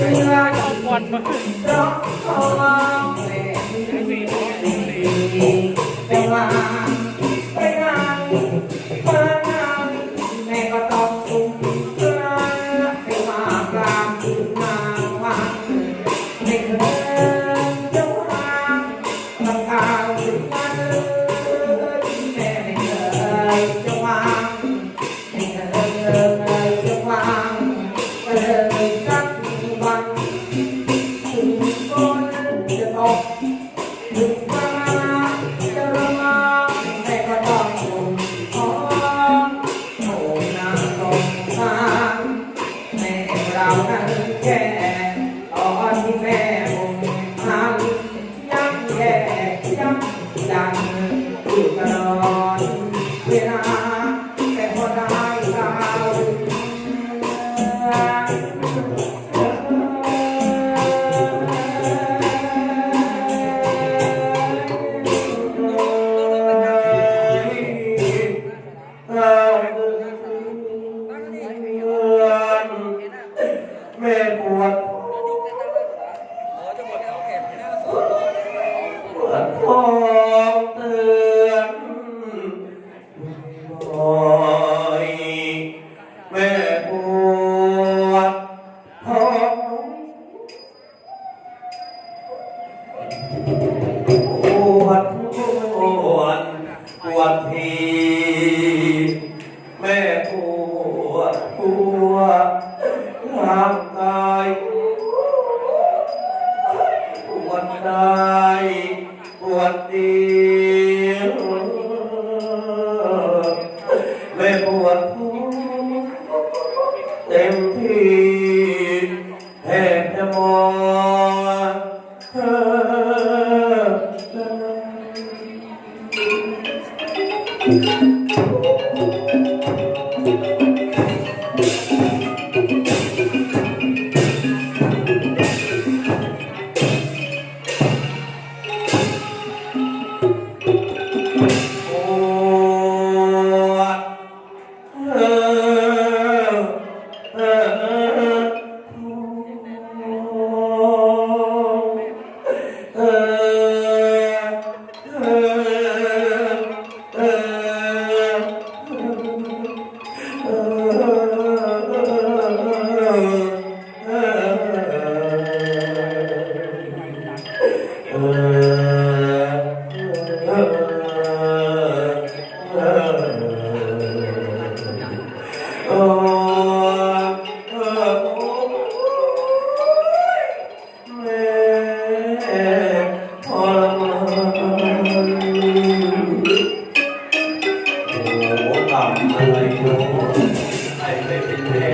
วันมาแต่ว่าไปงานมางานแม่ก็ต้องทุ่มเพื่อให้มากลางมาวันไม่เคยจะวางทำข่าวถึงวันแม่ไม่เคยจะวางไม่เคยจะวางเลยสักวันถึงคนจะตกถึงฟ้าจะระมัดแม่ก็ต้องทุ่มท้องโอ้นางตกทางแม่เรานั้นแค่ตอนที่แม่บุญทำยักแย่ยักดันอยู่ตลอดเวลาแต่พอได้ข่าวแม่ปวดท้องเตือนบ่อยแม่ปวดท้องปวดทีแม่ปวดร่างกายปวดใจปวดดีแม่ปวดทุกเต็มที่แทบจะมองเธอะไรรู้ใครไม่เป็นแม่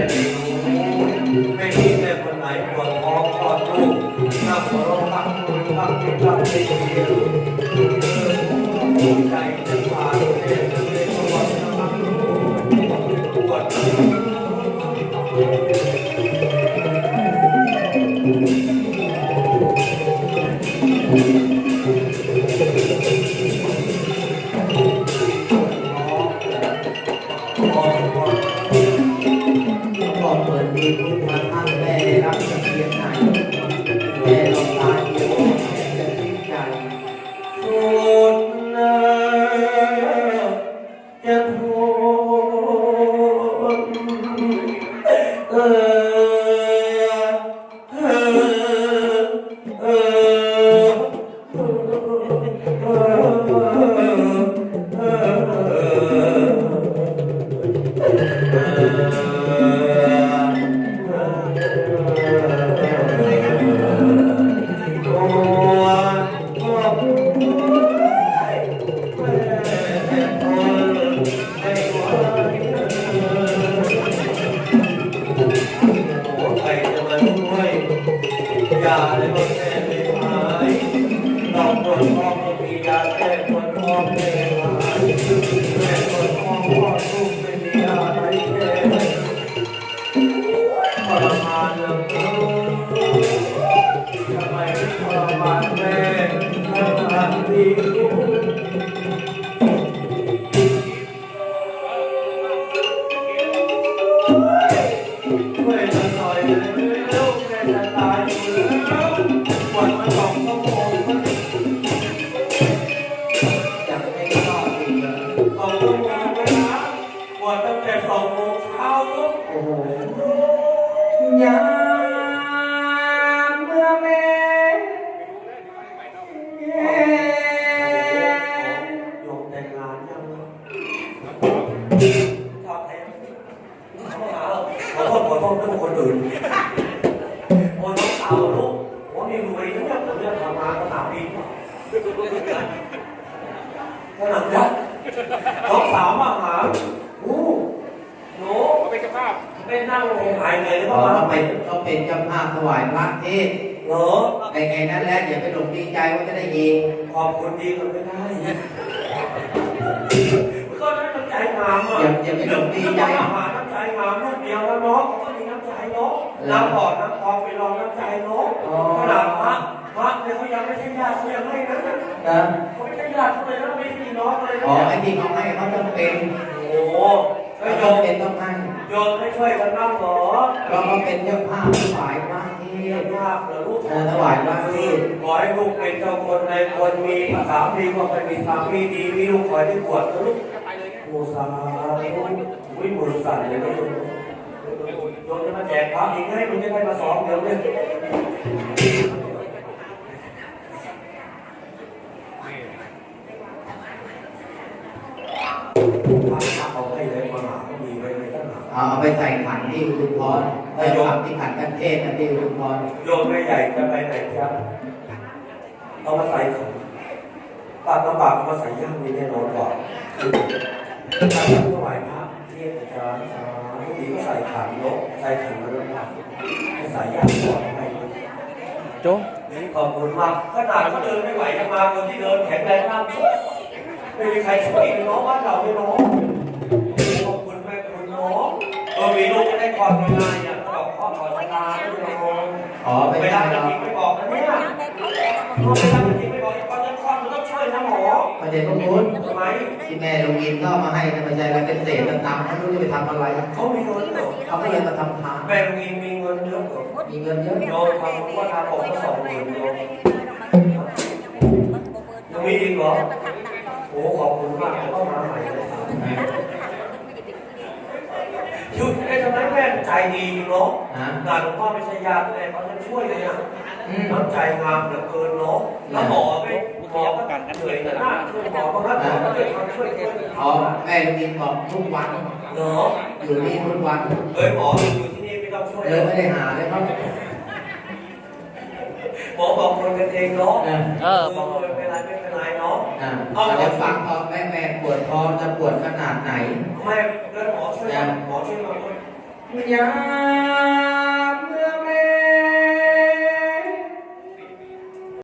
ไม่มีแม่คนไหนปวดท้องคลอดลูกนั่งร้องพักไม่ดีหัวใจจะขาดเต้นเลยปวดปวดก็เปิดดีทุกวันท่านแม่ได้รับเกียรติไหนแม่ลองตาเดียวแม่จะชื่นใจสุดแล้วจะทยาเลยว่าแม่ไม่หายน้องปวดท้องก็มียาแก้ปวดท้องไม่หายแม่ปวดท้องคลอดลูกไม่มียาไหนแก้ทรมานเหลือเกินทำไมไม่ทรมานแม่ทั้งที่ช่วยหน่อยเลยลูกแม่จะ ขนาดนั้นน้องสาวมาหาหนูเขาเป็นเจ้าภาพ ไปนั่งหายเลยหรือเป อ๋อ ล่า เขาเป็นเจ้าภาพถวายพระเทศ เหรอ ในไงนั้นแหละอย่าไปหลงดีใจว่าจะได้ยิง ขอบคุณดีกันไม่ได้ก็ได้น้ำใจงามอ่ะ อย่าไปหลงดีใจ หาน้ำใจงามลูกเดียวแล้วน้องก็มีน้ำใจเนาะน้ำบ่อน้ำคลองไปลองน้ำใจเนาะขนาดพระเนี่ยเขายังไม่ใช่ญาติเขายังให้นะ นะ เขาไม่ใช่ญาติเขาเลยนะไม่ใช่พี่น้องเลยนะ อ๋อไอ้ที่เขาให้เขาจำเป็น โอ้โห เขา โยม จำเป็นต้องให้ โยมให้ช่วยกันบ้างเหรอ เราก็เป็นเจ้าภาพถวายพระเท เรีย ศ กว่าเหรอลูก ถวายพระเทศ ขอให้ลูกเป็นเจ้าคนในคนมีสามีก็เป็นมีสามีดีมีลูกคอยได้บวชนะลูก ไปเลยไง โมซาอุ้ยมือสั่นเลยนะโยมจะมาแจกพระอีกให้มันจะได้มาสองเดี๋ยวเนี่ยเอาให้เลยมาหาก็มีไว้ในตั้งหา เอาไปใส่ขันที่อุทุมพรไปทำที่ขันกันเทศนะที่อุทุมพร โยมไม่ใหญ่จะไปไหนจ๊ะเอามาใส่ของปากกระบะมาใส่ย่างนี่แน่นอนกว่าการถวายพระเทศอาจารย์ทุกทีก็ใส่ขันเนาะใส่ขันมาแล้วใส่ย่างก่อนให้ โจ ขอบคุณมากขนาดเขาเดินไม่ไหวจะมาคนที่เดินแข็งแรงมากไม่มีใครช่วยน้องบ้านเราเลยน้องขอบคุณแม่คุณน้องมีลูกจะได้ความง่ายๆอย่างเขาบอกข้อต่อชะตาไม่น้อง อ๋อไป ไม่ ได้ ได้จ เรา ริงไม่บอกนะเนี่ยไม่ได้จริงไม่บอกตอนจะคลอดมันต้องช่วยนะหมอ ประเด็นพวกนู้น ทำไม ที่แม่ลุงอินก็เอามาให้นะไม่ใช่แล้วเป็นเศษตังค์เขาไม่รู้จะไปทำอะไร เขามีเงินเหรอ เขาก็เลยมาทำทาน แม่มีเงินเยอะเหรอ มีเงินเยอะ โยนทำว่าทำออกก็20,000โยยังมีอีกเหรอโอ้ขอบคุณมากต้องมาใหม่เลยชุดไอ้ทำไมแม่ใจดีจริงเนาะงานหลวงพ่อไม่ใช่ญาติแม่เขาจะช่วยเลยอ่ะน้ำใจงามเหลือเกินเนาะแล้วหมอไม่หมอก็เหนื่อยแต่หน้าช่วยหมอก็รักหมอก็เลยทำช่วยเพื่อน อ๋อแม่ลุงอินบอกทุกวัน เนาะ อยู่นี่ทุกวัน หมออยู่ที่นี่ไม่ต้องช่วย ไม่ได้หาเลยครับ หมอบอกคนกันเองเนาะ บอก ไม่เป็นไรเนาะ เอาเดี๋ยวฟังตอนแม่ปวดท้องจะปวดขนาดไหน ไม่แล้วหมอช่วยมาด้วย ยา